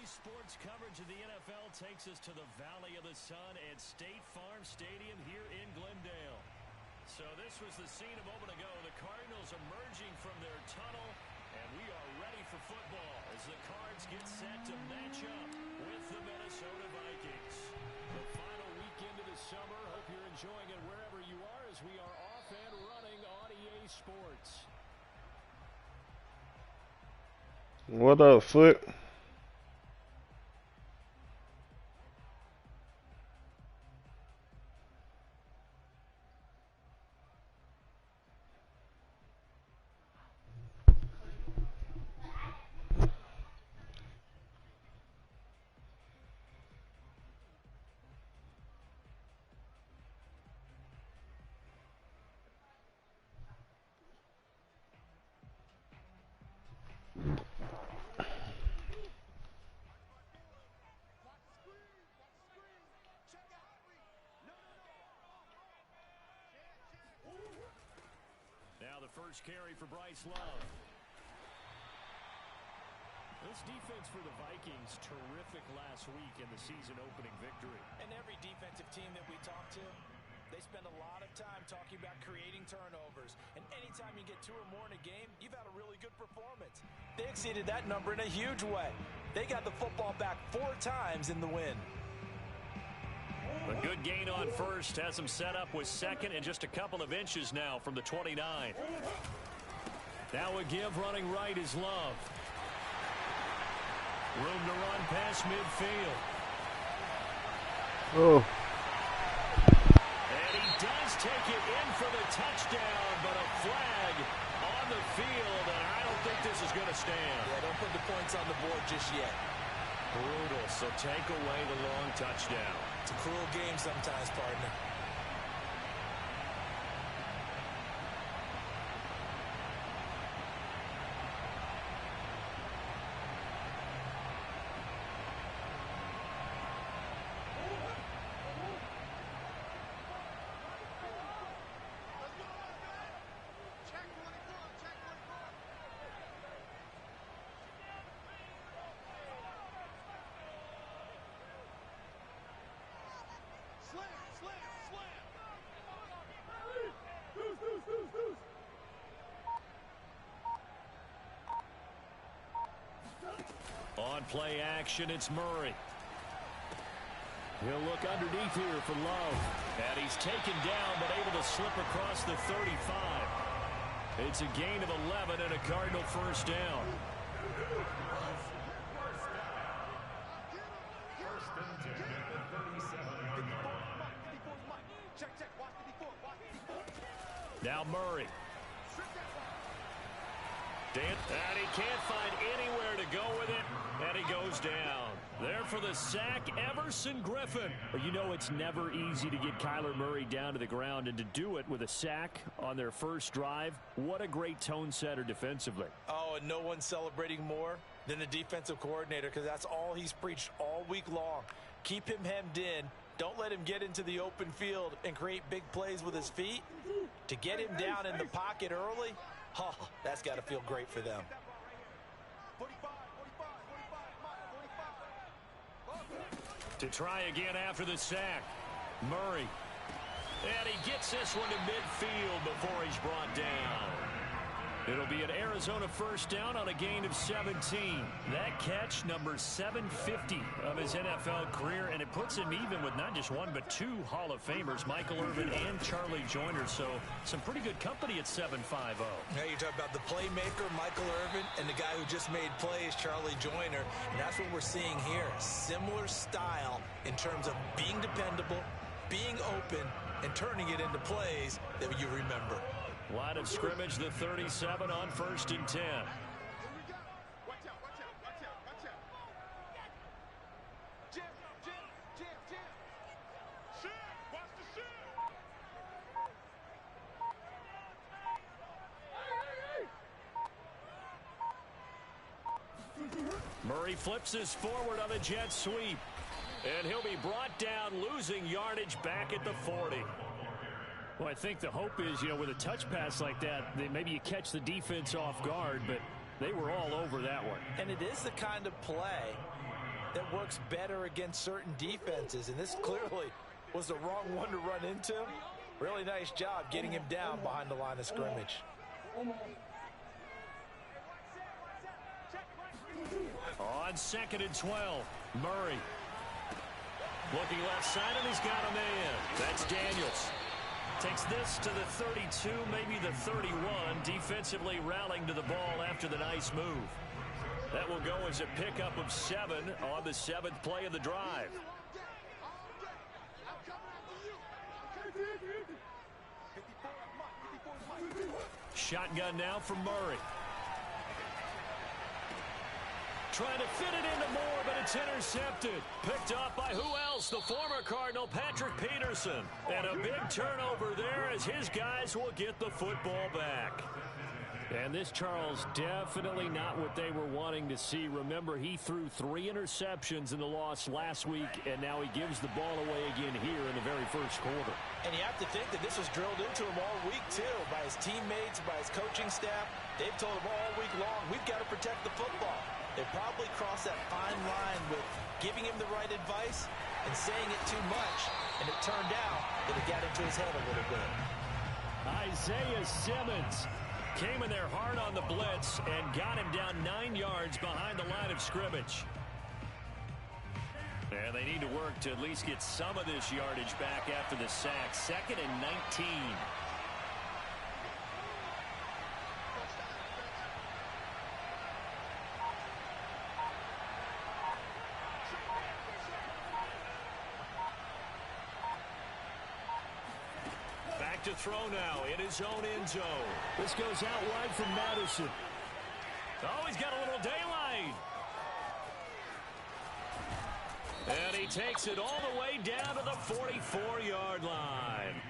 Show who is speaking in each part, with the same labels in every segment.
Speaker 1: Sports coverage of the NFL takes us to the Valley of the Sun at State Farm Stadium here in Glendale. So this was the scene a moment ago. The Cardinals emerging from their tunnel, and we are ready for football as the Cards get set to match up with the Minnesota Vikings. The final weekend of the summer. Hope you're enjoying it wherever you are as we are off and running on EA Sports.
Speaker 2: What up, Foot?
Speaker 1: First carry for Bryce Love. This defense for the Vikings, terrific last week in the season-opening victory.
Speaker 3: And every defensive team that we talk to, they spend a lot of time talking about creating turnovers. And anytime you get 2 or more in a game, you've had a really good performance. They exceeded that number in a huge way. They got the football back 4 times in the win.
Speaker 1: A good gain on first, has him set up with second and just a couple of inches now from the 29. Now a give running right is Love. Room to run past midfield.
Speaker 2: Oh.
Speaker 1: And he does take it in for the touchdown, but a flag on the field, and I don't think this is going to stand.
Speaker 3: Yeah, don't put the points on the board just yet.
Speaker 1: Brutal, so take away the long touchdown.
Speaker 3: It's a cruel game sometimes, partner.
Speaker 1: On play action, it's Murray. He'll look underneath here for Love. And he's taken down, but able to slip across the 35. It's a gain of 11 and a Cardinal first down. Now Murray. And he can't find anywhere to go with it, and he goes down. There for the sack, Everson Griffin.
Speaker 4: You know it's never easy to get Kyler Murray down to the ground, and to do it with a sack on their first drive, what a great tone setter defensively.
Speaker 3: Oh, and no one's celebrating more than the defensive coordinator, because that's all he's preached all week long. Keep him hemmed in. Don't let him get into the open field and create big plays with his feet. To get him down in the pocket early, oh, that's got to feel great for them.
Speaker 1: To try again after the sack, Murray. And he gets this one to midfield before he's brought down. It'll be an Arizona first down on a gain of 17. That catch, number 750 of his NFL career, and it puts him even with not just one but 2 Hall of Famers, Michael Irvin and Charlie Joyner. So some pretty good company at 7.50.
Speaker 3: Now you talk about the playmaker, Michael Irvin, and the guy who just made plays, Charlie Joyner. And that's what we're seeing here. Similar style in terms of being dependable, being open, and turning it into plays that you remember.
Speaker 1: Line of scrimmage, the 37 on 1st and 10. Murray flips this forward on the jet sweep. And he'll be brought down, losing yardage back at the 40.
Speaker 4: Well, I think the hope is, with a touch pass like that, maybe you catch the defense off guard, but they were all over that one.
Speaker 3: And it is the kind of play that works better against certain defenses, and this clearly was the wrong one to run into. Really nice job getting him down behind the line of scrimmage.
Speaker 4: On 2nd and 12, Murray. Looking left side, and he's got a man. That's Daniels. Takes this to the 32, maybe the 31. Defensively rallying to the ball after the nice move. That will go as a pickup of 7 on the 7th play of the drive. Shotgun now from Murray. Trying to fit it into Moore, but it's intercepted. Picked off by who else? The former Cardinal, Patrick Peterson. And a big turnover there as his guys will get the football back. And this, Charles, definitely not what they were wanting to see. Remember, he threw 3 interceptions in the loss last week, and now he gives the ball away again here in the very first quarter.
Speaker 3: And you have to think that this was drilled into him all week, too, by his teammates, by his coaching staff. They've told him all week long, we've got to protect the football. They probably crossed that fine line with giving him the right advice and saying it too much, and it turned out that it got into his head a little bit.
Speaker 4: Isaiah Simmons came in there hard on the blitz and got him down 9 yards behind the line of scrimmage. And they need to work to at least get some of this yardage back after the sack. 2nd and 19. To throw now in his own end zone. This goes out wide from Madison. Oh, he's got a little daylight. And he takes it all the way down to the 44-yard line.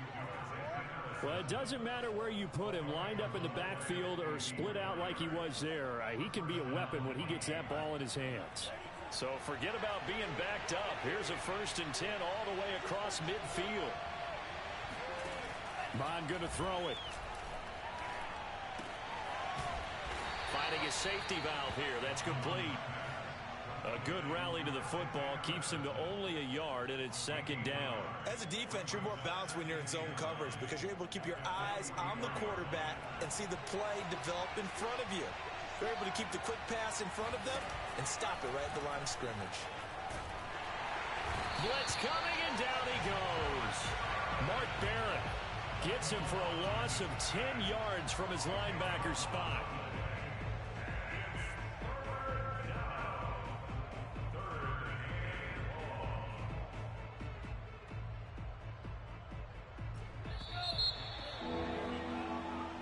Speaker 4: Well, it doesn't matter where you put him, lined up in the backfield or split out like he was there. He can be a weapon when he gets that ball in his hands. So forget about being backed up. Here's a 1st and 10 all the way across midfield. Bond going to throw it. Finding a safety valve here. That's complete. A good rally to the football keeps him to only a yard, and it's 2nd down.
Speaker 3: As a defense, you're more balanced when you're in zone coverage because you're able to keep your eyes on the quarterback and see the play develop in front of you. You're able to keep the quick pass in front of them and stop it right at the line of scrimmage.
Speaker 4: Blitz coming, and down he goes. Mark Barrett gets him for a loss of 10 yards from his linebacker spot.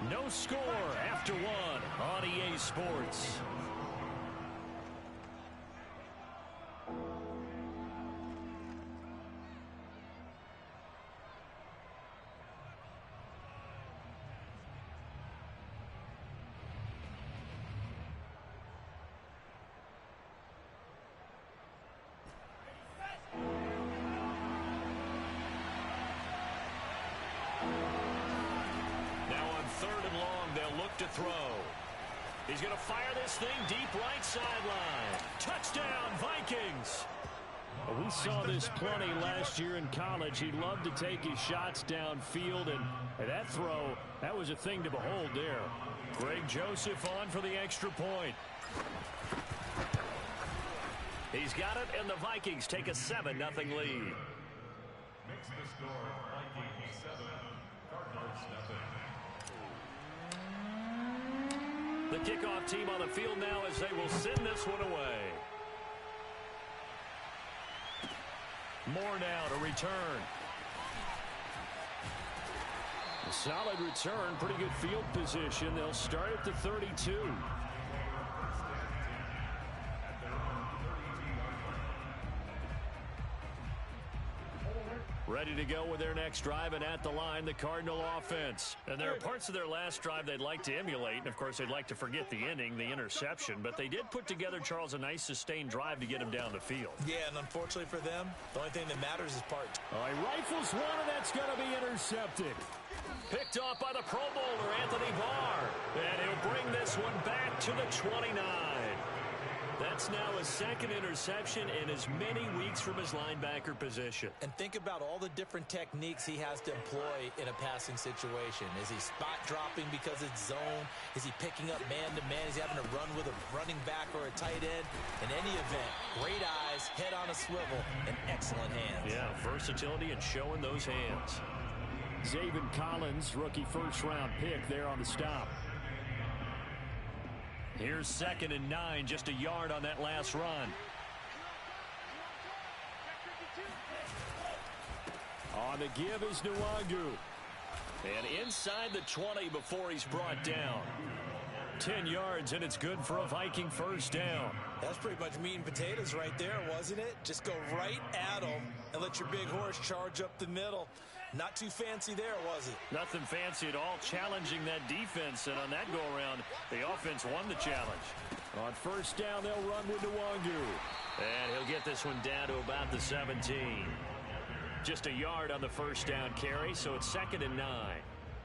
Speaker 4: No score after 1 on EA Sports. To throw. He's going to fire this thing deep right sideline. Touchdown, Vikings. Well, we saw this plenty last year in college. He loved to take his shots downfield, and that throw, that was a thing to behold there. Greg Joseph on for the extra point. He's got it, and the Vikings take a 7-0 lead.
Speaker 5: Makes the score Vikings 7, Cardinals 0.
Speaker 4: The kickoff team on the field now as they will send this one away. Moore now to return. A solid return, pretty good field position. They'll start at the 32. Ready to go with their next drive, and at the line, the Cardinal offense. And there are parts of their last drive they'd like to emulate, and of course they'd like to forget the inning, the interception, but they did put together, Charles, a nice sustained drive to get him down the field.
Speaker 3: Yeah, and unfortunately for them, the only thing that matters is part.
Speaker 4: He rifles one, and that's going to be intercepted. Picked off by the Pro Bowler, Anthony Barr. And he'll bring this one back to the 29. That's now his second interception in as many weeks from his linebacker position.
Speaker 3: And think about all the different techniques he has to employ in a passing situation. Is he spot dropping because it's zone? Is he picking up man-to-man? Is he having to run with a running back or a tight end? In any event, great eyes, head on a swivel, and excellent hands.
Speaker 4: Yeah, versatility and showing those hands. Zaven Collins, rookie first-round pick there on the stop. Here's 2nd and 9, just a yard on that last run. On the give is Nwangu. And inside the 20 before he's brought down. 10 yards, and it's good for a Viking first down.
Speaker 3: That's pretty much meat and potatoes right there, wasn't it? Just go right at them and let your big horse charge up the middle. Not too fancy there, was it?
Speaker 4: Nothing fancy at all, challenging that defense, and on that go-around, the offense won the challenge. On first down, they'll run with Nwangu. And he'll get this one down to about the 17. Just a yard on the first down carry, so it's 2nd and 9.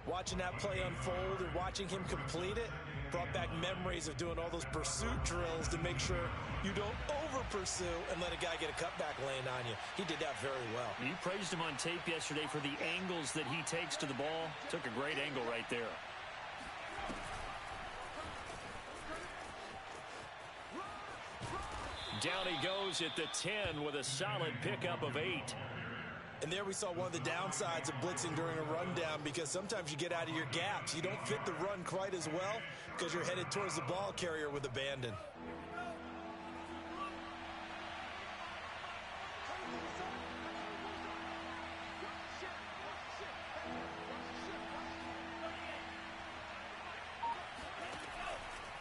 Speaker 3: Watching that play unfold and watching him complete it brought back memories of doing all those pursuit drills to make sure you don't over-pursue and let a guy get a cutback lane on you. He did that very well.
Speaker 4: You praised him on tape yesterday for the angles that he takes to the ball. Took a great angle right there. Down he goes at the 10 with a solid pickup of 8.
Speaker 3: And there we saw one of the downsides of blitzing during a rundown, because sometimes you get out of your gaps. You don't fit the run quite as well because you're headed towards the ball carrier with abandon.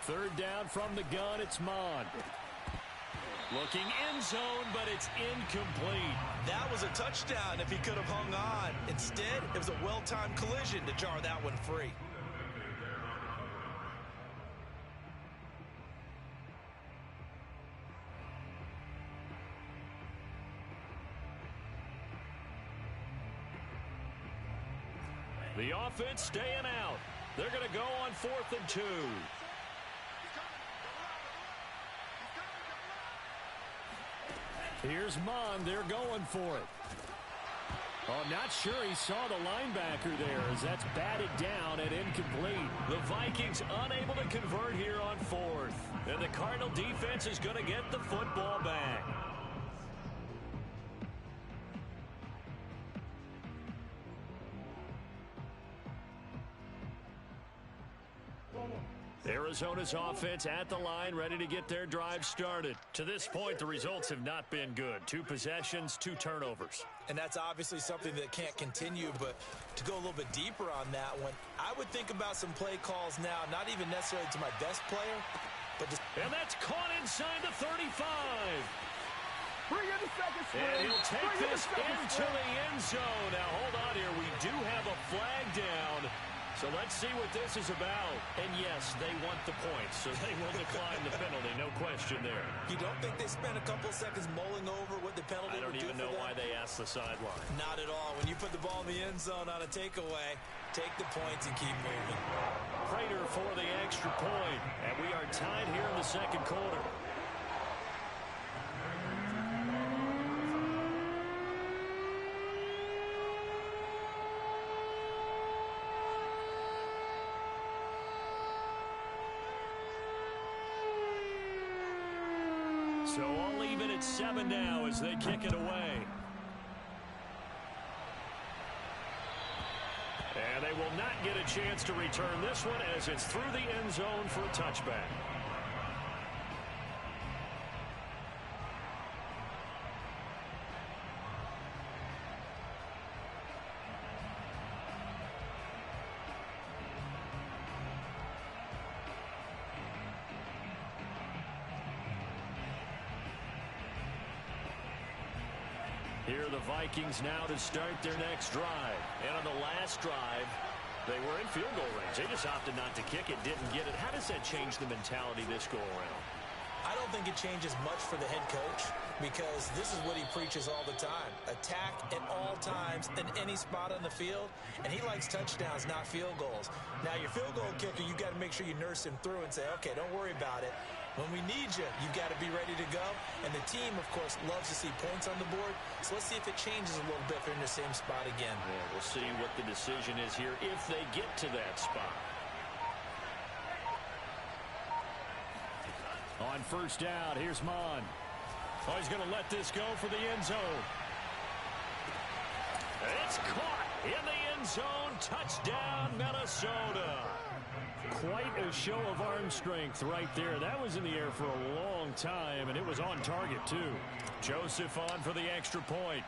Speaker 4: Third down from the gun, it's Mon. Looking end zone, but it's incomplete.
Speaker 3: That was a touchdown if he could have hung on. Instead, it was a well-timed collision to jar that one free.
Speaker 4: The offense staying out. They're going to go on 4th and 2. Here's Mon. They're going for it. Oh, I'm not sure he saw the linebacker there as that's batted down and incomplete. The Vikings unable to convert here on 4th. And the Cardinal defense is going to get the football back. Arizona's offense at the line, ready to get their drive started. To this point, the results have not been good. 2 possessions, 2 turnovers.
Speaker 3: And that's obviously something that can't continue, but to go a little bit deeper on that one, I would think about some play calls now, not even necessarily to my best player, but just...
Speaker 4: And that's caught inside the 35.
Speaker 2: Bring in the second swing.
Speaker 4: And he'll take this into the end zone. Now, hold on here. We do have a flag down. So let's see what this is about. And yes, they want the points, so they will decline the penalty. No question there.
Speaker 3: You don't think they spent a couple seconds mulling over what the penalty would do for them?
Speaker 4: I don't even know why they asked the sideline.
Speaker 3: Not at all. When you put the ball in the end zone on a takeaway, take the points and keep moving.
Speaker 4: Prater for the extra point. And we are tied here in the second quarter. So all even at 7 now as they kick it away. And they will not get a chance to return this one as it's through the end zone for a touchback. Here are the Vikings now to start their next drive. And on the last drive, they were in field goal range. They just opted not to kick it, didn't get it. How does that change the mentality this go around?
Speaker 3: I don't think it changes much for the head coach because this is what he preaches all the time. Attack at all times in any spot on the field, and he likes touchdowns, not field goals. Now, your field goal kicker, you've got to make sure you nurse him through and say, okay, don't worry about it. When we need you, you've got to be ready to go. And the team, of course, loves to see points on the board. So let's see if it changes a little bit if they're in the same spot again.
Speaker 4: Yeah, we'll see what the decision is here if they get to that spot. On first down, here's Mon. Oh, he's going to let this go for the end zone. It's caught in the end zone. Touchdown, Minnesota. Quite a show of arm strength right there. That was in the air for a long time, and it was on target, too. Joseph on for the extra point.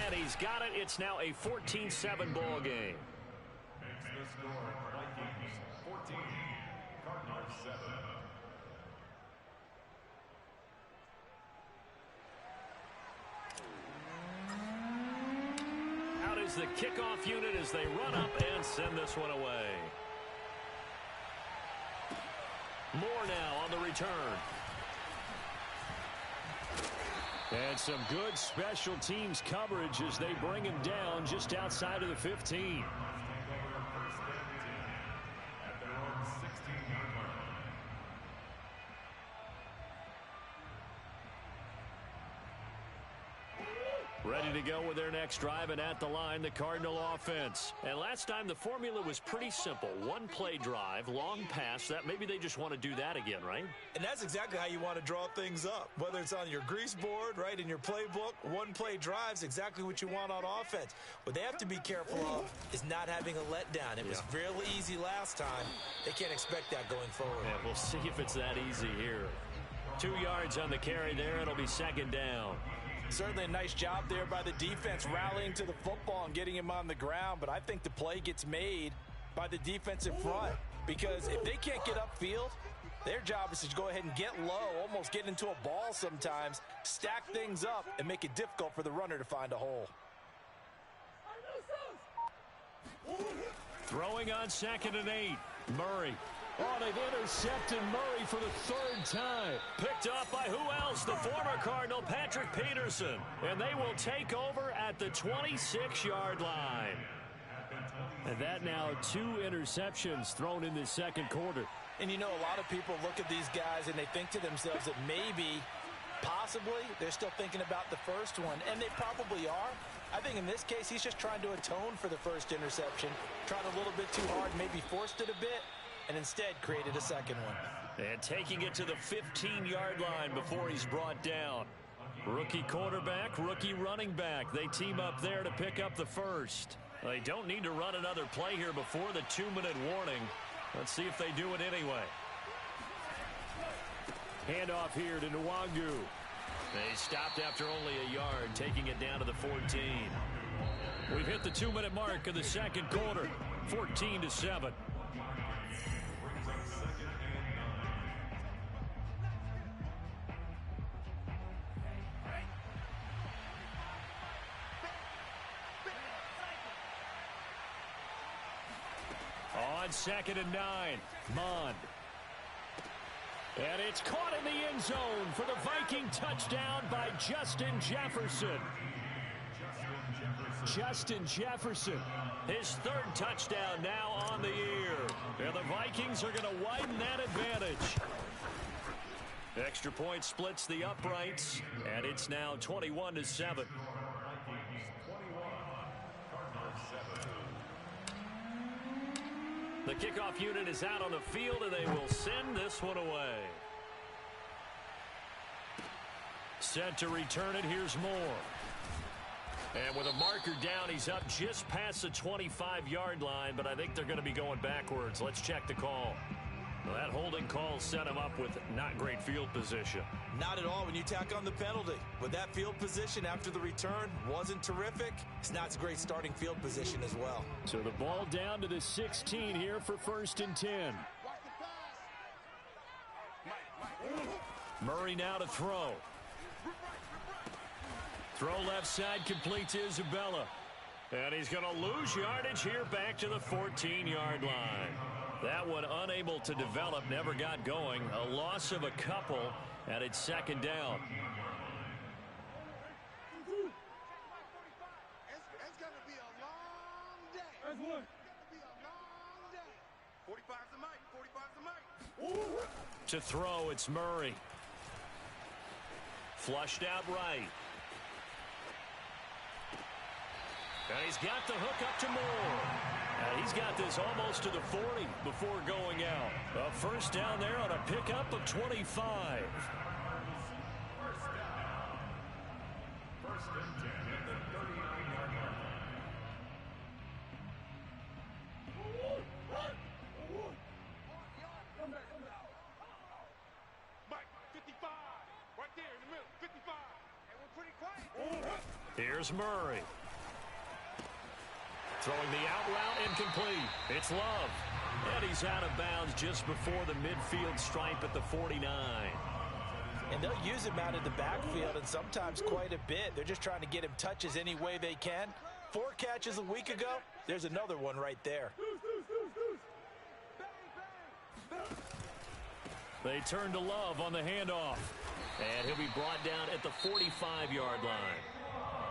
Speaker 4: And he's got it. It's now a 14-7 ball game.
Speaker 5: Makes the score Vikings 14, Cardinals 7.
Speaker 4: Out is the kickoff unit as they run up and send this one away. Moore now on the return. And some good special teams coverage as they bring him down just outside of the 15. Ready to go with their next drive, and at the line, the Cardinal offense. And last time, the formula was pretty simple. One play drive, long pass. That maybe they just want to do that again, right?
Speaker 3: And that's exactly how you want to draw things up. Whether it's on your grease board, right, in your playbook, one play drive's exactly what you want on offense. What they have to be careful of is not having a letdown. It was fairly easy last time. They can't expect that going forward.
Speaker 4: Yeah, we'll see if it's that easy here. 2 yards on the carry there. It'll be second down.
Speaker 3: Certainly a nice job there by the defense rallying to the football and getting him on the ground, but I think the play gets made by the defensive front because if they can't get upfield, their job is to go ahead and get low, almost get into a ball sometimes, stack things up, and make it difficult for the runner to find a hole.
Speaker 4: Throwing on 2nd and 8. Murray. Oh, they've intercepted Murray for the 3rd time. Picked up by who else? The former Cardinal, Patrick Peterson. And they will take over at the 26-yard line. And that now 2 interceptions thrown in the second quarter.
Speaker 3: And you know, a lot of people look at these guys and they think to themselves that maybe, possibly, they're still thinking about the first one. And they probably are. I think in this case, he's just trying to atone for the first interception. Tried a little bit too hard, maybe forced it a bit, and instead created a second one.
Speaker 4: And taking it to the 15-yard line before he's brought down. Rookie quarterback, rookie running back. They team up there to pick up the first. They don't need to run another play here before the 2-minute warning. Let's see if they do it anyway. Handoff here to Nwangu. They stopped after only a yard, taking it down to the 14. We've hit the 2-minute mark of the second quarter, 14-7. On 2nd and 9, Mond. And it's caught in the end zone for the Viking touchdown by Justin Jefferson. Justin Jefferson, his 3rd touchdown now on the year. And the Vikings are going to widen that advantage. Extra point splits the uprights, and it's now 21-7. The kickoff unit is out on the field, and they will send this one away. Set to return it, here's Moore. And with a marker down, he's up just past the 25-yard line, but I think they're going to be going backwards. Let's check the call. Well, that holding call set him up with not great field position. Not at all when you tack on the penalty. With that field position after the return wasn't terrific. It's not a great starting field position as well. So the ball down to the 16 here for 1st and 10. Murray now to throw. Throw left side complete to Isabella. And he's going to lose yardage here back to the 14-yard line. That one unable to develop, never got going. A loss of a couple, and it's second down.
Speaker 2: It's going to be a long day. It's going to be a long day. 45's the mic. 45's the mic.
Speaker 4: To throw, it's Murray. Flushed out right. And he's got the hook up to Moore. And he's got this almost to the 40 before going out. A first down there on a pickup of 25.
Speaker 5: First and 10 at the 39-yard line.
Speaker 2: Mike, 55. Right there in the middle. 55. And we're pretty quiet.
Speaker 4: Here's Murray. Throwing the out route incomplete. It's Love. And he's out of bounds just before the midfield stripe at the 49.
Speaker 3: And they'll use him out in the backfield, and sometimes quite a bit. They're just trying to get him touches any way they can. 4 catches a week ago. There's another one right there.
Speaker 4: They turn to Love on the handoff. And he'll be brought down at the 45-yard line.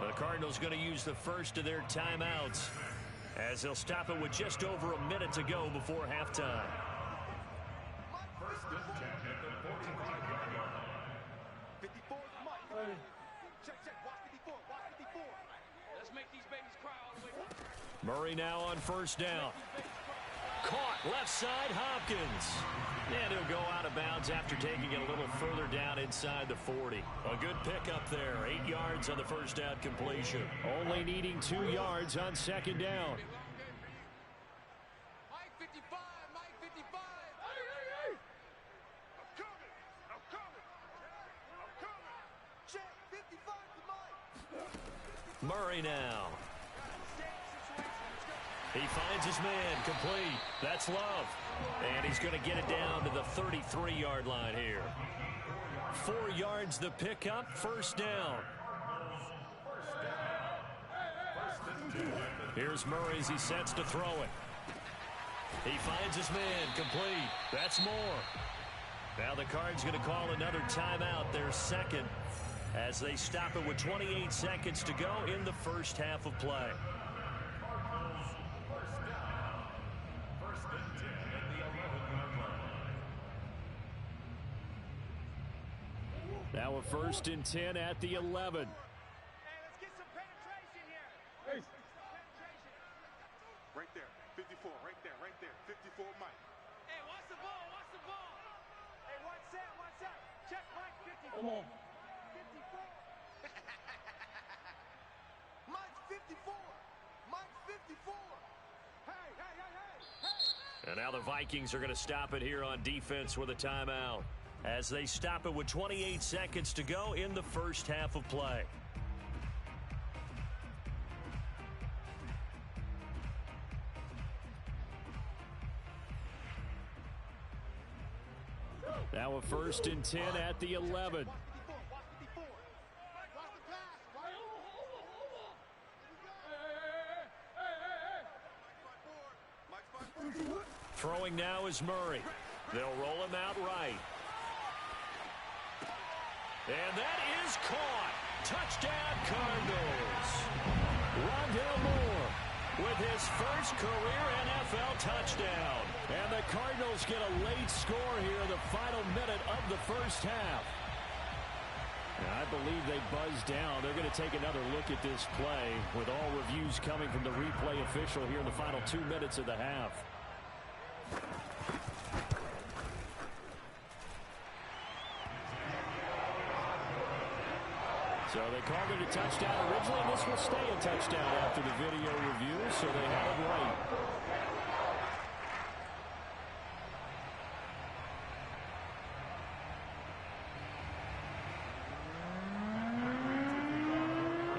Speaker 4: The Cardinals going to use the first of their timeouts, as they'll stop it with just over a minute to go before halftime.
Speaker 5: First and 10 at the 45-yard line.
Speaker 2: 54 is Mike. Check. Watch 54. Watch 54. Let's make these babies cry all the way.
Speaker 4: Murray now on first down. Caught left side, Hopkins. And he'll go out of bounds after taking it a little further down inside the 40. A good pickup there. 8 yards on the first down completion. Only needing 2 yards on second down.
Speaker 2: Mike 55. Mike 55. Hey. I'm coming. Check. 55 to Mike.
Speaker 4: Murray now. He finds his man, complete. That's Love. And he's going to get it down to the 33-yard line here. 4 yards the pickup, first down. Here's Murray as he sets to throw it. He finds his man, complete. That's Moore. Now the Cards going to call another timeout, their second, as they stop it with 28 seconds to go in the first half of play. Now a first and 10 at the 11.
Speaker 2: Hey, let's get some penetration here. Penetration. Right there. 54. Right there. 54 Mike. Hey, watch the ball. Hey, one set. Check Mike 54. Come on. 54. Mike 54. Mike 54. Hey.
Speaker 4: And now the Vikings are going to stop it here on defense with a timeout, as they stop it with 28 seconds to go in the first half of play. Now a first and 10 at the 11. Throwing now is Murray. They'll roll him out right. And that is caught. Touchdown, Cardinals. Rondale Moore with his first career NFL touchdown. And the Cardinals get a late score here in the final minute of the first half. And I believe they buzzed down. They're going to take another look at this play, with all reviews coming from the replay official here in the final 2 minutes of the half. So they called it a touchdown originally, and this will stay a touchdown after the video review, so they had it right.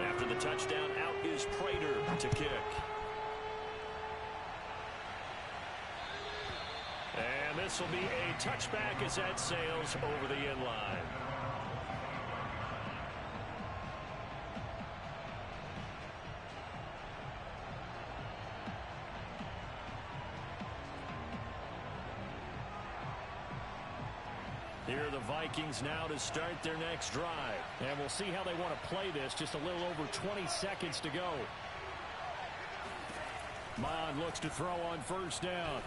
Speaker 4: After the touchdown, out is Prater to kick. And this will be a touchback as that sails over the end line. Here are the Vikings now to start their next drive. And we'll see how they want to play this. Just a little over 20 seconds to go. Mond looks to throw on first down.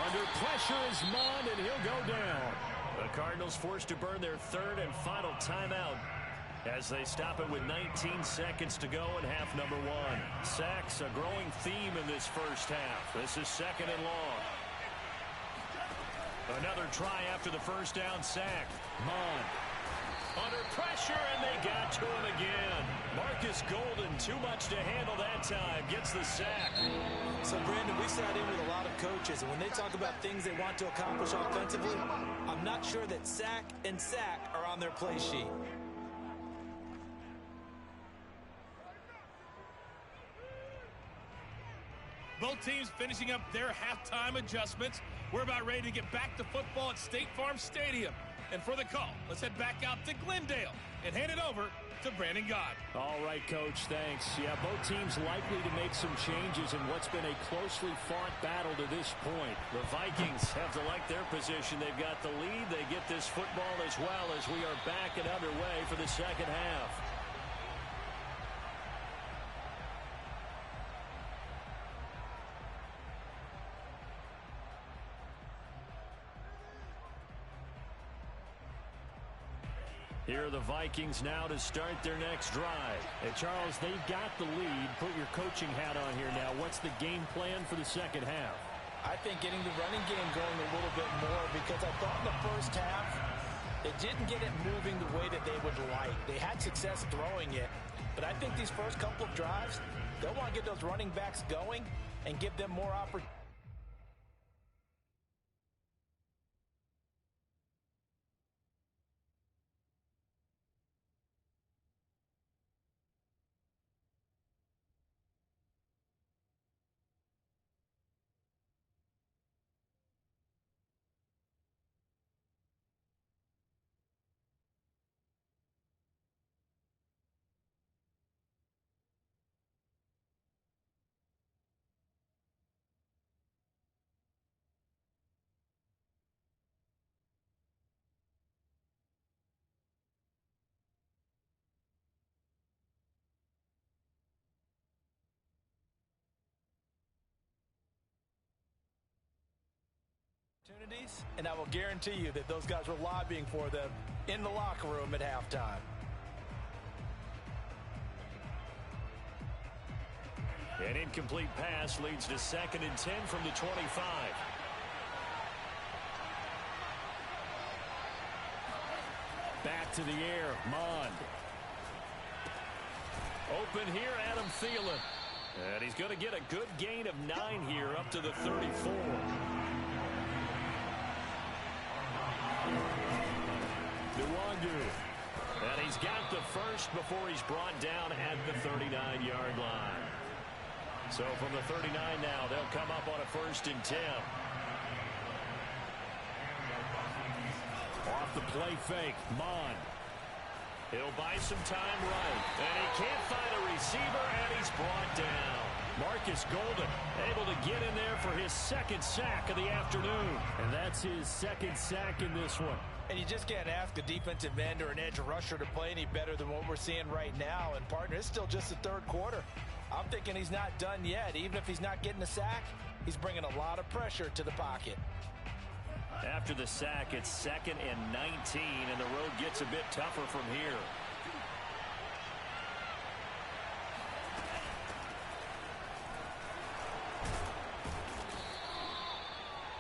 Speaker 4: Under pressure is Mond, and he'll go down. The Cardinals forced to burn their third and final timeout as they stop it with 19 seconds to go in half number one. Sacks, a growing theme in this first half. This is second and long. Another try after the first down sack. Mond under pressure, and they got to him again. Marcus Golden, too much to handle that time, gets the sack.
Speaker 3: So, Brandon, we sat in with a lot of coaches, and when they talk about things they want to accomplish offensively, I'm not sure that sack and sack are on their play sheet.
Speaker 6: Both teams finishing up their halftime adjustments. We're about ready to get back to football at State Farm Stadium. And for the call, let's head back out to Glendale and hand it over to Brandon Gaud.
Speaker 4: All right, Coach, thanks. Yeah, both teams likely to make some changes in what's been a closely fought battle to this point. The Vikings have to like their position. They've got the lead. They get this football as well as we are back and underway for the second half. Here are the Vikings now to start their next drive. And Charles, they've got the lead. Put your coaching hat on here now. What's the game plan for the second half?
Speaker 3: I think getting the running game going a little bit more, because I thought in the first half they didn't get it moving the way that they would like. They had success throwing it, but I think these first couple of drives, they'll want to get those running backs going and give them more opportunity. And I will guarantee you that those guys were lobbying for them in the locker room at halftime.
Speaker 4: An incomplete pass leads to 2nd and 10 from the 25. Back to the air, Mond. Open here, Adam Thielen. And he's going to get a good gain of 9 here up to the 34. And he's got the first before he's brought down at the 39-yard line. So from the 39 now, they'll come up on a 1st and 10. Off the play fake, Mond. He'll buy some time right. And he can't find a receiver, and he's brought down. Marcus Golden able to get in there for his 2nd sack of the afternoon. And that's his 2nd sack in this one.
Speaker 3: And you just can't ask a defensive end or an edge rusher to play any better than what we're seeing right now. And, partner, it's still just the 3rd quarter. I'm thinking he's not done yet. Even if he's not getting a sack, he's bringing a lot of pressure to the pocket.
Speaker 4: After the sack, it's 2nd and 19, and the road gets a bit tougher from here.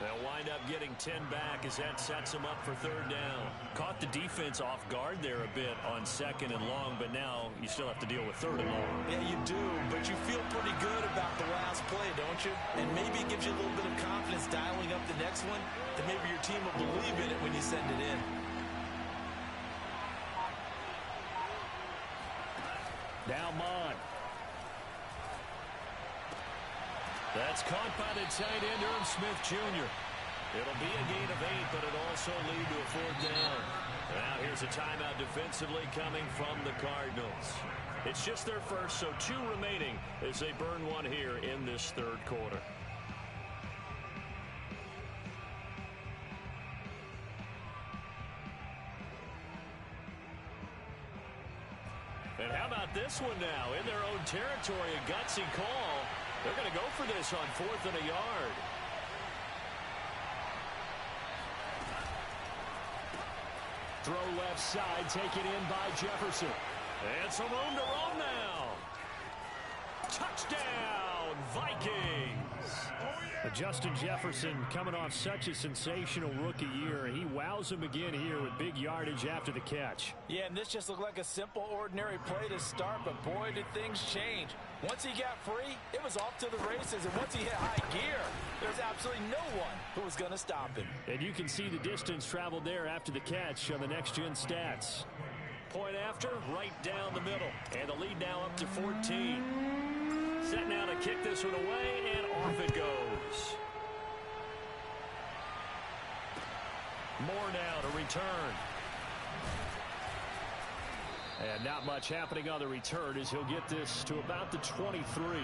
Speaker 4: They'll wind up getting 10 back as that sets them up for 3rd down. Caught the defense off guard there a bit on 2nd and long, but now you still have to deal with 3rd and long.
Speaker 3: Yeah, you do, but you feel pretty good about the last play, don't you? And maybe it gives you a little bit of confidence dialing up the next one, that maybe your team will believe in it when you send it in.
Speaker 4: Now Mond. That's caught by the tight end, Irv Smith Jr. It'll be a gain of 8, but it'll also lead to a 4th down. Now here's a timeout defensively coming from the Cardinals. It's just their first, so 2 remaining as they burn one here in this 3rd quarter. And how about this one now? In their own territory, a gutsy call. They're going to go for this on 4th and a yard. Throw left side, taken in by Jefferson. And some room to roam now. Touchdown, Vikings.
Speaker 7: Justin Jefferson coming off such a sensational rookie year. He wows him again here with big yardage after the catch.
Speaker 3: Yeah, and this just looked like a simple, ordinary play to start, but boy, did things change. Once he got free, it was off to the races, and once he hit high gear, there's absolutely no one who was going to stop him.
Speaker 7: And you can see the distance traveled there after the catch on the next-gen stats.
Speaker 4: Point after, right down the middle. And the lead now up to 14. Set now to kick this one away, and off it goes. Moore now to return.
Speaker 7: And not much happening on the return as he'll get this to about the 23.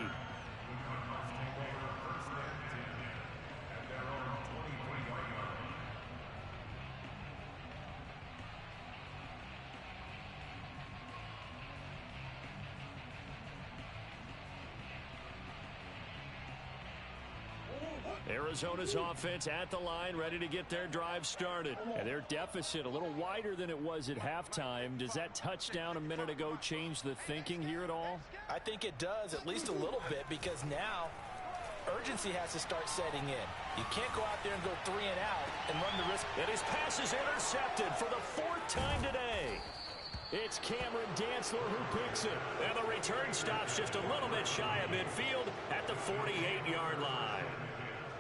Speaker 4: Arizona's offense at the line, ready to get their drive started.
Speaker 7: And their deficit a little wider than it was at halftime. Does that touchdown a minute ago change the thinking here at all?
Speaker 3: I think it does, at least a little bit, because now urgency has to start setting in. You can't go out there and go 3 and out and run the risk.
Speaker 4: And his pass is intercepted for the 4th time today. It's Cameron Dantzler who picks it. And the return stops just a little bit shy of midfield at the 48-yard line.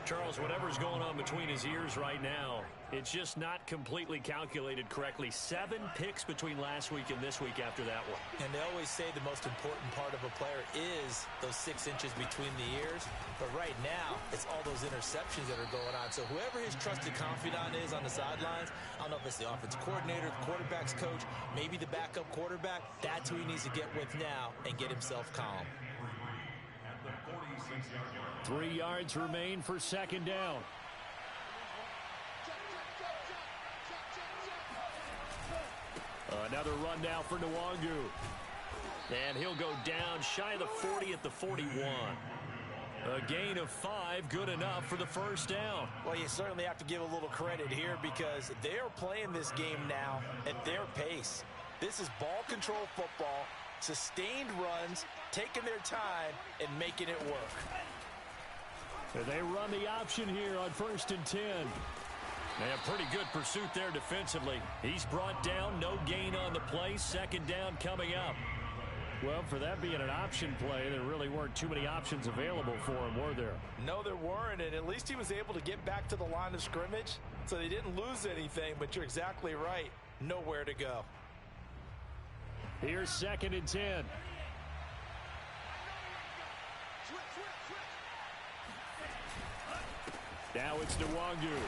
Speaker 4: Charles, whatever's going on between his ears right now, it's just not completely calculated correctly. 7 picks between last week and this week after that one.
Speaker 3: And they always say the most important part of a player is those 6 inches between the ears. But right now, it's all those interceptions that are going on. So whoever his trusted confidant is on the sidelines, I don't know if it's the offensive coordinator, the quarterback's coach, maybe the backup quarterback, that's who he needs to get with now and get himself calm.
Speaker 7: 3 yards remain for 2nd down. Another run now for Nwangu.
Speaker 4: And he'll go down shy of the 40 at the 41. A gain of 5, good enough for the 1st down.
Speaker 3: Well, you certainly have to give a little credit here because they are playing this game now at their pace. This is ball control football, sustained runs, taking their time, and making it work.
Speaker 7: They run the option here on 1st and 10.
Speaker 4: They have pretty good pursuit there defensively. He's brought down, no gain on the play. 2nd down coming up.
Speaker 7: Well, for that being an option play, there really weren't too many options available for him, were there?
Speaker 3: No, there weren't, and at least he was able to get back to the line of scrimmage, so they didn't lose anything, but you're exactly right. Nowhere to go.
Speaker 7: Here's 2nd and 10. Now it's Nwangu.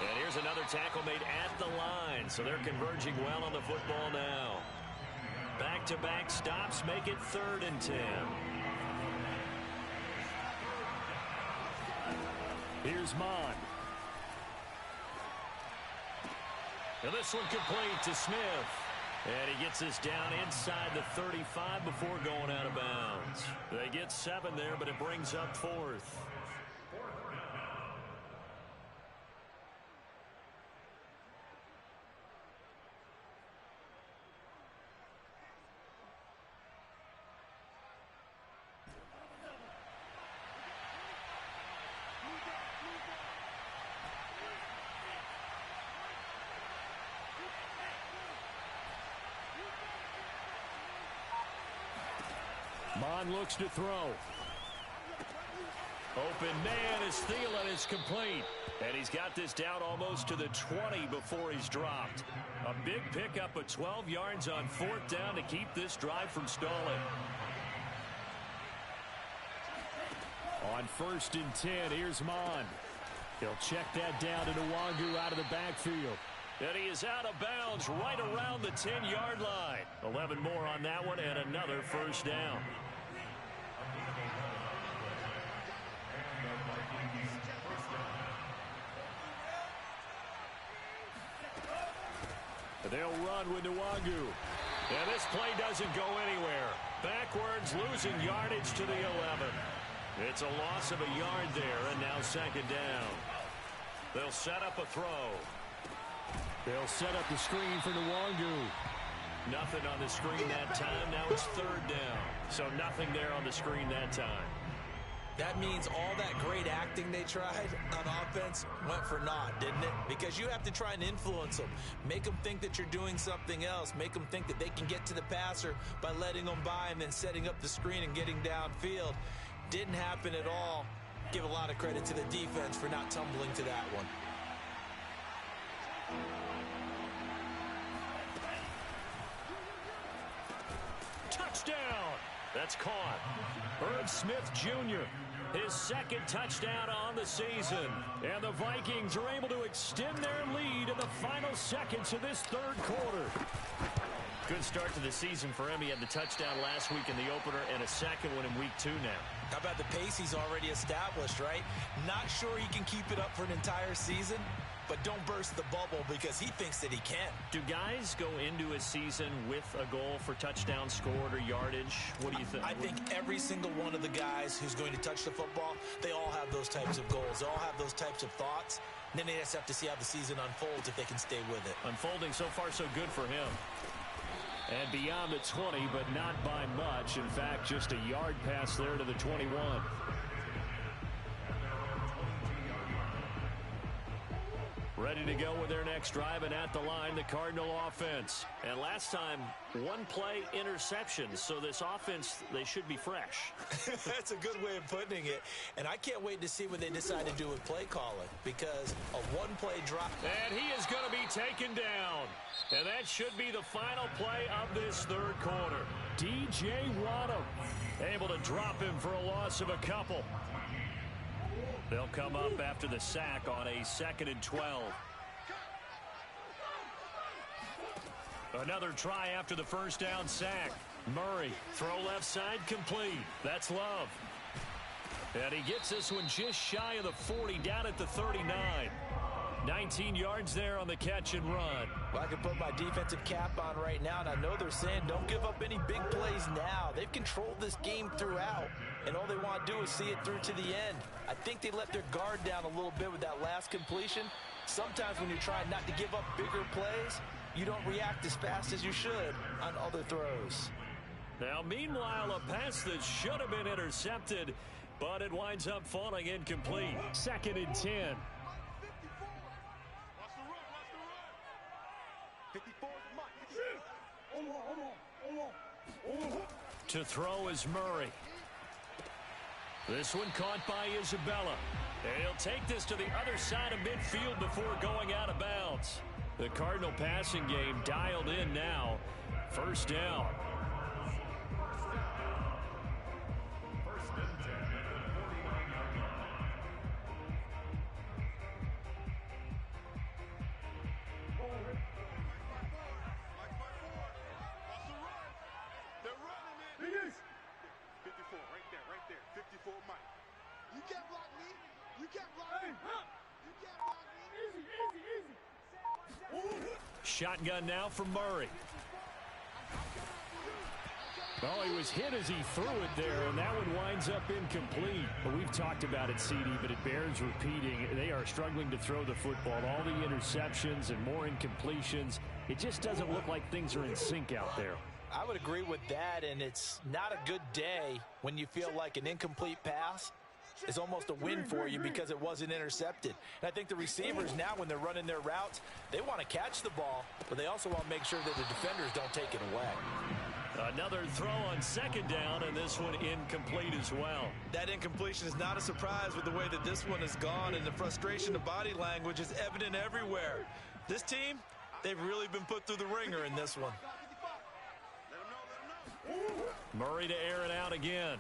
Speaker 4: And here's another tackle made at the line, so they're converging well on the football now. Back-to-back stops make it 3rd and 10.
Speaker 7: Here's Mon.
Speaker 4: And this one complete to Smith. And he gets us down inside the 35 before going out of bounds. They get 7 there, but it brings up 4th.
Speaker 7: Mon looks to throw.
Speaker 4: Open man is Thielen is complete. And he's got this down almost to the 20 before he's dropped. A big pickup of 12 yards on 4th down to keep this drive from stalling.
Speaker 7: On 1st and 10, here's Mon. He'll check that down to Nwangu out of the backfield.
Speaker 4: And he is out of bounds right around the 10-yard line. 11 more on that one and another 1st down. They'll run with Nwangu. And this play doesn't go anywhere. Backwards, losing yardage to the 11. It's a loss of a yard there, and now second down. They'll set up a throw.
Speaker 7: They'll set up the screen for Nwangu.
Speaker 4: Nothing on the screen that time. Now it's third down. So nothing there on the screen that time.
Speaker 3: That means all that great acting they tried on offense went for naught, didn't it? Because you have to try and influence them. Make them think that you're doing something else. Make them think that they can get to the passer by letting them by and then setting up the screen and getting downfield. Didn't happen at all. Give a lot of credit to the defense for not tumbling to that one.
Speaker 4: Touchdown! That's caught. Irv Smith Jr., his second touchdown on the season. And the Vikings are able to extend their lead in the final seconds of this third quarter. Good start to the season for him. He had the touchdown last week in the opener and a second one in week 2 now.
Speaker 3: How about the pace he's already established, right? Not sure he can keep it up for an entire season, but don't burst the bubble because he thinks that he can.
Speaker 4: Do guys go into a season with a goal for touchdown scored or yardage? What do you think?
Speaker 3: I think every single one of the guys who's going to touch the football, they all have those types of goals. They all have those types of thoughts. And then they just have to see how the season unfolds if they can stay with it.
Speaker 4: Unfolding so far so good for him. And beyond the 20, but not by much. In fact, just a yard pass there to the 21. Ready to go with their next drive, and at the line, the Cardinal offense. And last time, one play interception. So this offense, they should be fresh.
Speaker 3: That's a good way of putting it. And I can't wait to see what they decide to do with play calling, because a one-play drop.
Speaker 4: And he is going to be taken down. And that should be the final play of this third quarter. DJ Waddle able to drop him for a loss of a couple. They'll come up after the sack on a 2nd and 12. Another try after the first down sack. Murray, throw left side, complete. That's Love. And he gets this one just shy of the 40, down at the 39. 19 yards there on the catch and run.
Speaker 3: Well, I can put my defensive cap on right now, and I know they're saying don't give up any big plays now. They've controlled this game throughout, and all they want to do is see it through to the end. I think they let their guard down a little bit with that last completion. Sometimes when you're trying not to give up bigger plays, you don't react as fast as you should on other throws.
Speaker 4: Now, meanwhile, a pass that should have been intercepted, but it winds up falling incomplete. 2nd and 10. To throw is Murray. This one caught by Isabella. And he'll take this to the other side of midfield before going out of bounds. The Cardinal passing game dialed in now. First down. Shotgun now from Murray. Well, he was hit as he threw it there, and that one winds up incomplete. But we've talked about it, CD, but it bears repeating. They are struggling to throw the football. All the interceptions and more incompletions. It just doesn't look like things are in sync out there.
Speaker 3: I would agree with that, and it's not a good day when you feel like an incomplete pass is almost a win for you because it wasn't intercepted. And I think the receivers now, when they're running their routes, they want to catch the ball, but they also want to make sure that the defenders don't take it away.
Speaker 4: Another throw on 2nd down, and this one incomplete as well.
Speaker 3: That incompletion is not a surprise with the way that this one has gone, and the frustration of body language is evident everywhere. This team, they've really been put through the ringer in this one.
Speaker 4: Murray to air it out again.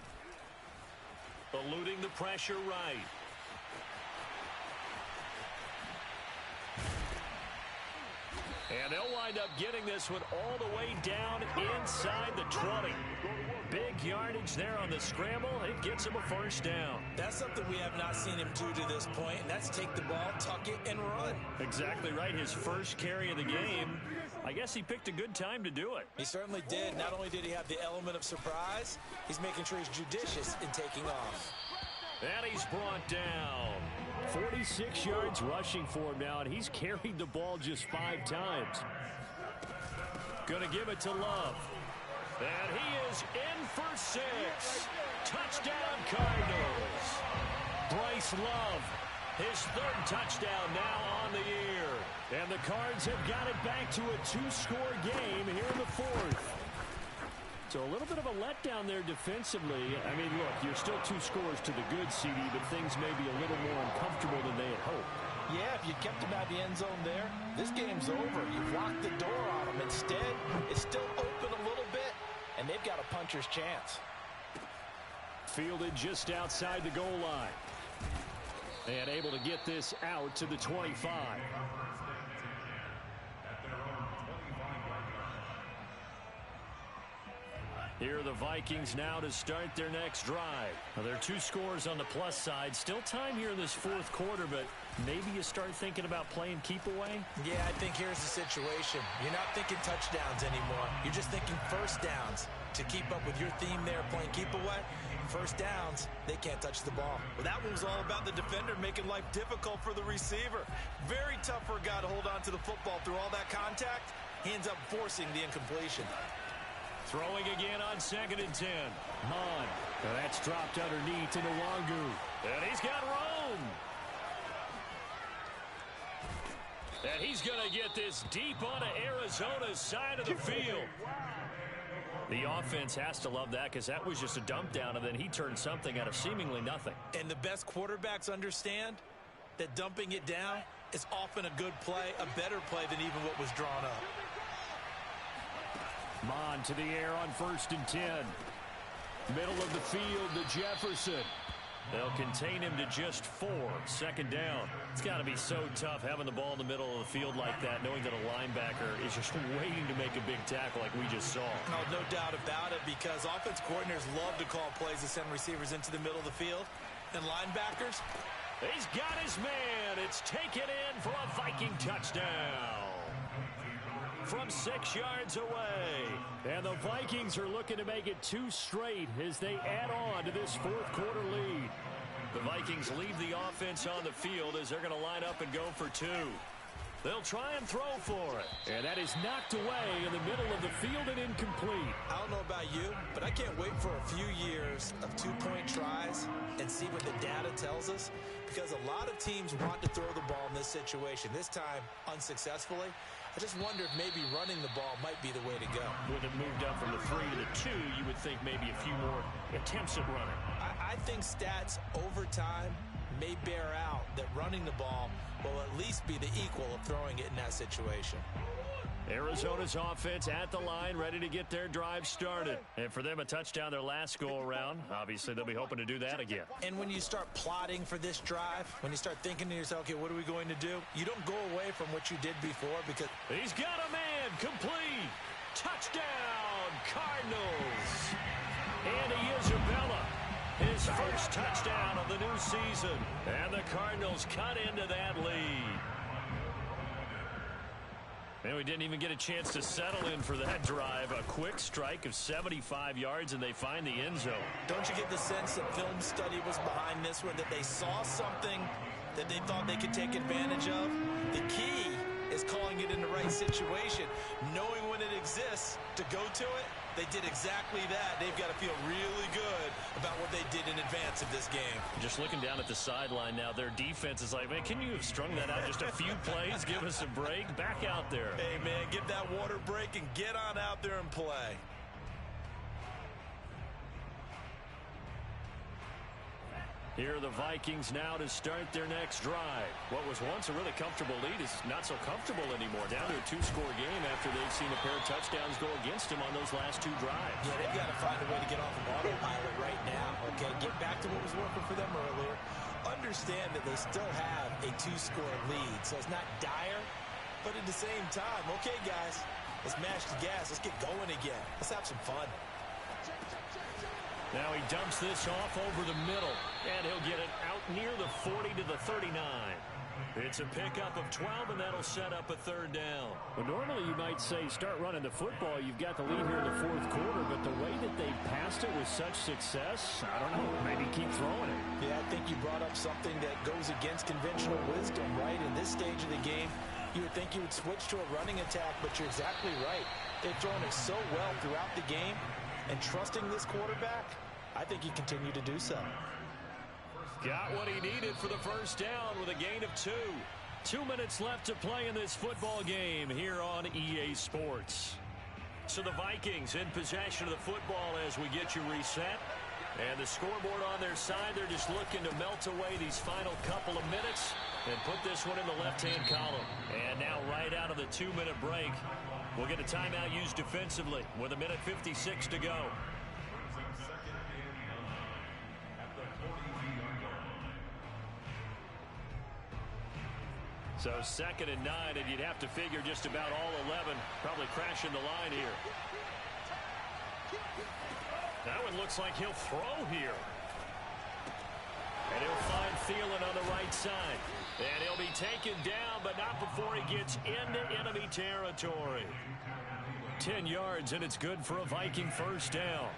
Speaker 4: Eluding the pressure right. And they'll wind up getting this one all the way down inside the 20. Big Big yardage there on the scramble. It gets him a first down.
Speaker 3: That's something we have not seen him do to this point, and that's take the ball, tuck it, and run.
Speaker 4: Exactly right. His first carry of the game. I guess he picked a good time to do it.
Speaker 3: He certainly did. Not only did he have the element of surprise, he's making sure he's judicious in taking off.
Speaker 4: And he's brought down.
Speaker 7: 46 yards rushing for him now, and he's carried the ball just 5 times.
Speaker 4: Gonna give it to Love. And he is in for 6. Touchdown, Cardinals. Bryce Love, his 3rd touchdown now on the year.
Speaker 7: And the Cards have got it back to a 2-score game here in the 4th. So a little bit of a letdown there defensively. I mean, look, you're still 2 scores to the good, CD, but things may be a little more uncomfortable than they had hoped.
Speaker 3: Yeah, if you kept him out of the end zone there, this game's over. You've locked the door on him. Instead, it's still open a little bit, and they've got a puncher's chance.
Speaker 7: Fielded just outside the goal line. And able to get this out to the 25. Here are the Vikings now to start their next drive. Now, there are 2 scores on the plus side. Still time here in this 4th quarter, but maybe you start thinking about playing keep away?
Speaker 3: Yeah, I think here's the situation. You're not thinking touchdowns anymore. You're just thinking first downs. To keep up with your theme there, playing keep away, first downs, they can't touch the ball. Well, that one was all about the defender making life difficult for the receiver. Very tough for a guy to hold on to the football through all that contact. He ends up forcing the incompletion.
Speaker 4: Throwing again on 2nd and 10.
Speaker 7: Mon. Now that's dropped underneath to Nwangu.
Speaker 4: And he's got room. And he's going to get this deep onto Arizona's side of the field. The offense has to love that because that was just a dump down, and then he turned something out of seemingly nothing.
Speaker 3: And the best quarterbacks understand that dumping it down is often a good play, a better play than even what was drawn up.
Speaker 7: Mon to the air on 1st and 10. Middle of the field to Jefferson.
Speaker 4: They'll contain him to just 4. 2nd down. It's got to be so tough having the ball in the middle of the field like that, knowing that a linebacker is just waiting to make a big tackle like we just saw.
Speaker 3: No doubt about it, because offense coordinators love to call plays to send receivers into the middle of the field. And linebackers,
Speaker 4: he's got his man. It's taken in for a Viking touchdown. From 6 yards away.
Speaker 7: And the Vikings are looking to make it 2 straight as they add on to this 4th quarter lead.
Speaker 4: The Vikings leave the offense on the field as they're going to line up and go for 2. They'll try and throw for it.
Speaker 7: And that is knocked away in the middle of the field and incomplete.
Speaker 3: I don't know about you, but I can't wait for a few years of 2-point tries and see what the data tells us, because a lot of teams want to throw the ball in this situation, this time unsuccessfully. I just wonder if maybe running the ball might be the way to go.
Speaker 4: With it moved up from the 3 to the 2, you would think maybe a few more attempts at running.
Speaker 3: I think stats over time may bear out that running the ball will at least be the equal of throwing it in that situation.
Speaker 4: Arizona's offense at the line, ready to get their drive started. And for them, a touchdown their last go-around. Obviously, they'll be hoping to do that again.
Speaker 3: And when you start plotting for this drive, when you start thinking to yourself, okay, what are we going to do? You don't go away from what you did before, because
Speaker 4: he's got a man complete. Touchdown, Cardinals. Andy Isabella, his first touchdown of the new season. And the Cardinals cut into that lead. And we didn't even get a chance to settle in for that drive. A quick strike of 75 yards, and they find the end zone.
Speaker 3: Don't you get the sense that film study was behind this one, that they saw something that they thought they could take advantage of? The key is calling it in the right situation, knowing when it exists to go to it. They did exactly that. They've got to feel really good about what they did in advance of this game.
Speaker 4: Just looking down at the sideline now, their defense is like, man, can you have strung that out just a few plays? Give us a break. Back out there.
Speaker 3: Hey, man, give that water break and get on out there and play.
Speaker 4: Here are the Vikings now to start their next drive. What was once a really comfortable lead is not so comfortable anymore. Down to a 2-score game after they've seen a pair of touchdowns go against them on those last 2 drives.
Speaker 3: Yeah, they've got to find a way to get off of autopilot right now, okay? Get back to what was working for them earlier. Understand that they still have a 2-score lead, so it's not dire, but at the same time, okay, guys, let's mash the gas. Let's get going again. Let's have some fun.
Speaker 4: Now he dumps this off over the middle, and he'll get it out near the 40 to the 39. It's a pickup of 12, and that'll set up a third down.
Speaker 7: Well, normally you might say start running the football. You've got the lead here in the fourth quarter, but the way that they passed it with such success, I don't know, maybe keep throwing it.
Speaker 3: Yeah, I think you brought up something that goes against conventional wisdom, right? In this stage of the game, you would think you would switch to a running attack, but you're exactly right. They've thrown it so well throughout the game, and trusting this quarterback, I think you continue to do so.
Speaker 4: Got what he needed for the first down with a gain of 2. 2 minutes left to play in this football game here on EA Sports. So the Vikings in possession of the football as we get you reset. And the scoreboard on their side, they're just looking to melt away these final couple of minutes and put this one in the left-hand column. And now right out of the 2-minute break, we'll get a timeout used defensively with 1:56 to go. So 2nd and 9, and you'd have to figure just about all 11 probably crashing the line here. That one looks like he'll throw here. And he'll find Thielen on the right side. And he'll be taken down, but not before he gets into enemy territory. 10 yards, and it's good for a Viking first down.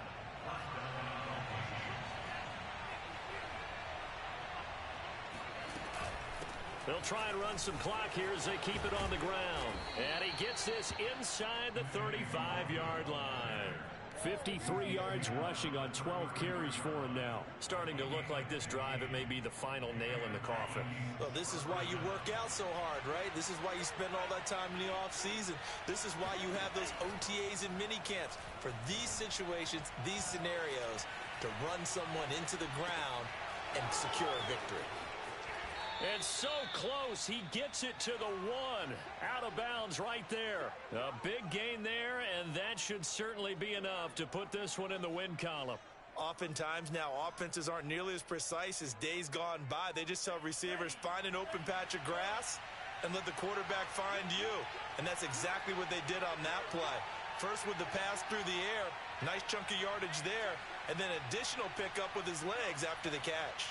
Speaker 4: They'll try and run some clock here as they keep it on the ground. And he gets this inside the 35-yard line.
Speaker 7: 53 yards rushing on 12 carries for him now.
Speaker 4: Starting to look like this drive, it may be the final nail in the coffin.
Speaker 3: Well, this is why you work out so hard, right? This is why you spend all that time in the offseason. This is why you have those OTAs and mini camps. For these situations, these scenarios, to run someone into the ground and secure a victory.
Speaker 4: And so close, he gets it to the 1. Out of bounds right there. A big gain there, and that should certainly be enough to put this one in the win column.
Speaker 3: Oftentimes now, offenses aren't nearly as precise as days gone by. They just tell receivers, find an open patch of grass and let the quarterback find you. And that's exactly what they did on that play. First with the pass through the air, nice chunk of yardage there, and then additional pickup with his legs after the catch.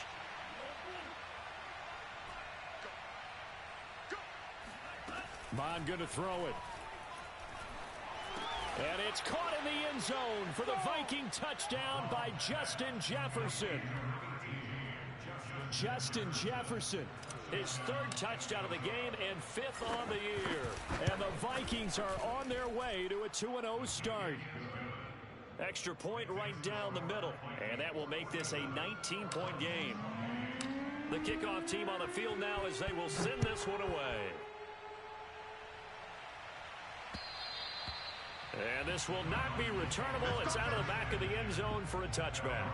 Speaker 7: Bond going to throw it. And it's caught in the end zone for the Viking touchdown by Justin Jefferson. Justin Jefferson, his 3rd touchdown of the game and 5th on the year. And the Vikings are on their way to a 2-0 start. Extra point right down the middle. And that will make this a 19-point game. The kickoff team on the field now as they will send this one away. And this will not be returnable. It's out of the back of the end zone for a touchback.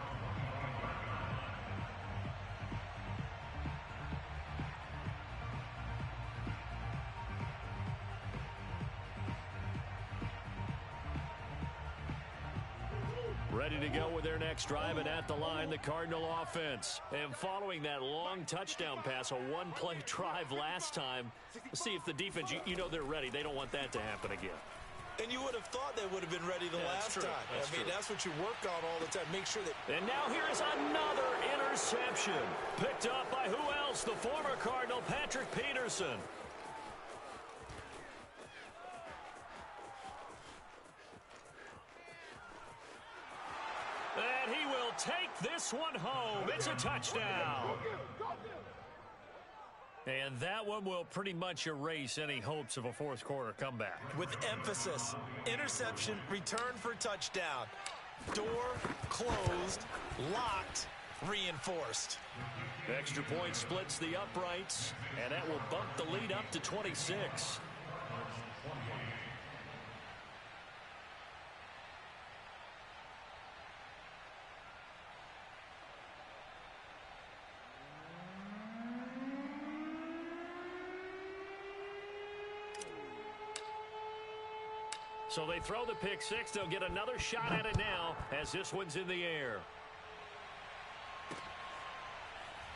Speaker 7: Ready to go with their next drive, and at the line, the Cardinal offense. And following that long touchdown pass, a one-play drive last time, let's see if the defense, you know they're ready. They don't want that to happen again.
Speaker 3: And you would have thought they would have been ready the last time. I mean, that's what you work on all the time. Make sure that...
Speaker 4: And now here's another interception. Picked up by who else? The former Cardinal, Patrick Peterson. And he will take this one home. It's a touchdown. And that one will pretty much erase any hopes of a fourth quarter comeback.
Speaker 3: With emphasis, interception, return for touchdown. Door closed, locked, reinforced.
Speaker 4: Extra point splits the uprights, and that will bump the lead up to 26. So they throw the pick six. They'll get another shot at it now as this one's in the air.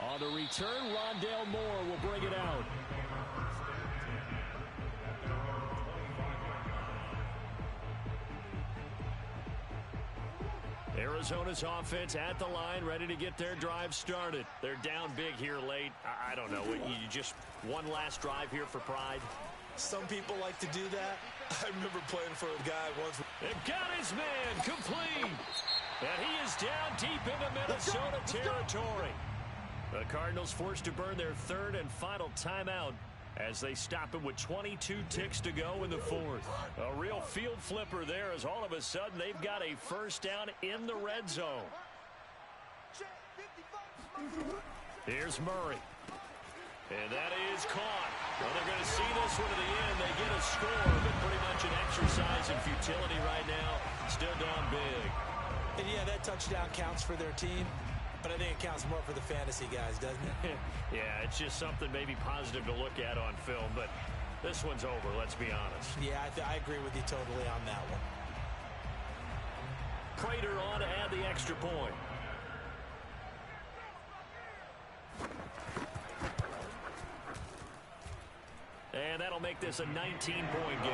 Speaker 7: On the return, Rondale Moore will bring it out.
Speaker 4: Arizona's offense at the line, ready to get their drive started. They're down big here late. I don't know. You just one last drive here for pride?
Speaker 3: Some people like to do that. I remember playing for a guy once.
Speaker 4: They've got his man complete. And he is down deep into Minnesota territory. The Cardinals forced to burn their third and final timeout as they stop it with 22 ticks to go in the fourth. A real field flipper there as all of a sudden they've got a first down in the red zone. Here's Murray. And that is caught. Well, they're going to see this one to the end. They get a score, but pretty much an exercise in futility right now. Still down big.
Speaker 3: And yeah, that touchdown counts for their team, but I think it counts more for the fantasy guys, doesn't it?
Speaker 4: Yeah, it's just something maybe positive to look at on film, but this one's over, let's be honest.
Speaker 3: Yeah, I agree with you totally on that one.
Speaker 4: Prater on to add the extra point. And that'll make this a 19-point game.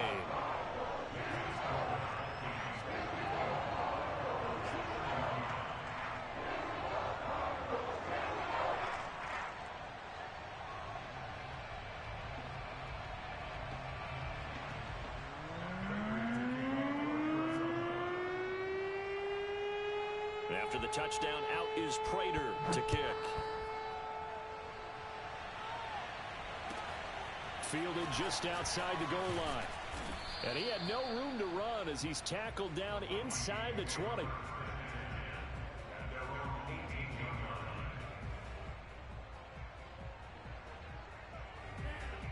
Speaker 4: After the touchdown, out is Prater to kick. Fielded just outside the goal line. And he had no room to run as he's tackled down inside the 20.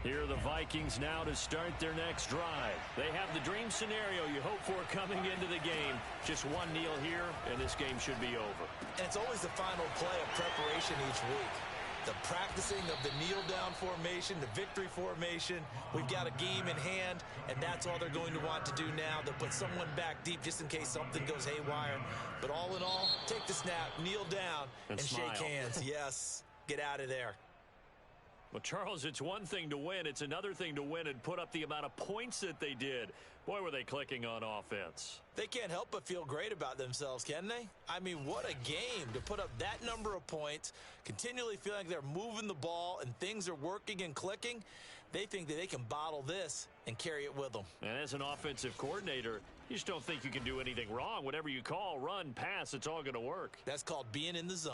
Speaker 4: Here are the Vikings now to start their next drive. They have the dream scenario you hope for coming into the game. Just one kneel here, and this game should be over.
Speaker 3: And it's always the final play of preparation each week. The practicing of the kneel-down formation, the victory formation. We've got a game in hand, and that's all they're going to want to do now. They'll put someone back deep just in case something goes haywire. But all in all, take the snap, kneel down, and shake hands. Yes, get out of there.
Speaker 4: Well, Charles, it's one thing to win. It's another thing to win and put up the amount of points that they did. Boy, were they clicking on offense.
Speaker 3: They can't help but feel great about themselves, can they? I mean, what a game to put up that number of points, continually feeling like they're moving the ball and things are working and clicking. They think that they can bottle this and carry it with them.
Speaker 4: And as an offensive coordinator, you just don't think you can do anything wrong. Whatever you call, run, pass, it's all going to work.
Speaker 3: That's called being in the zone.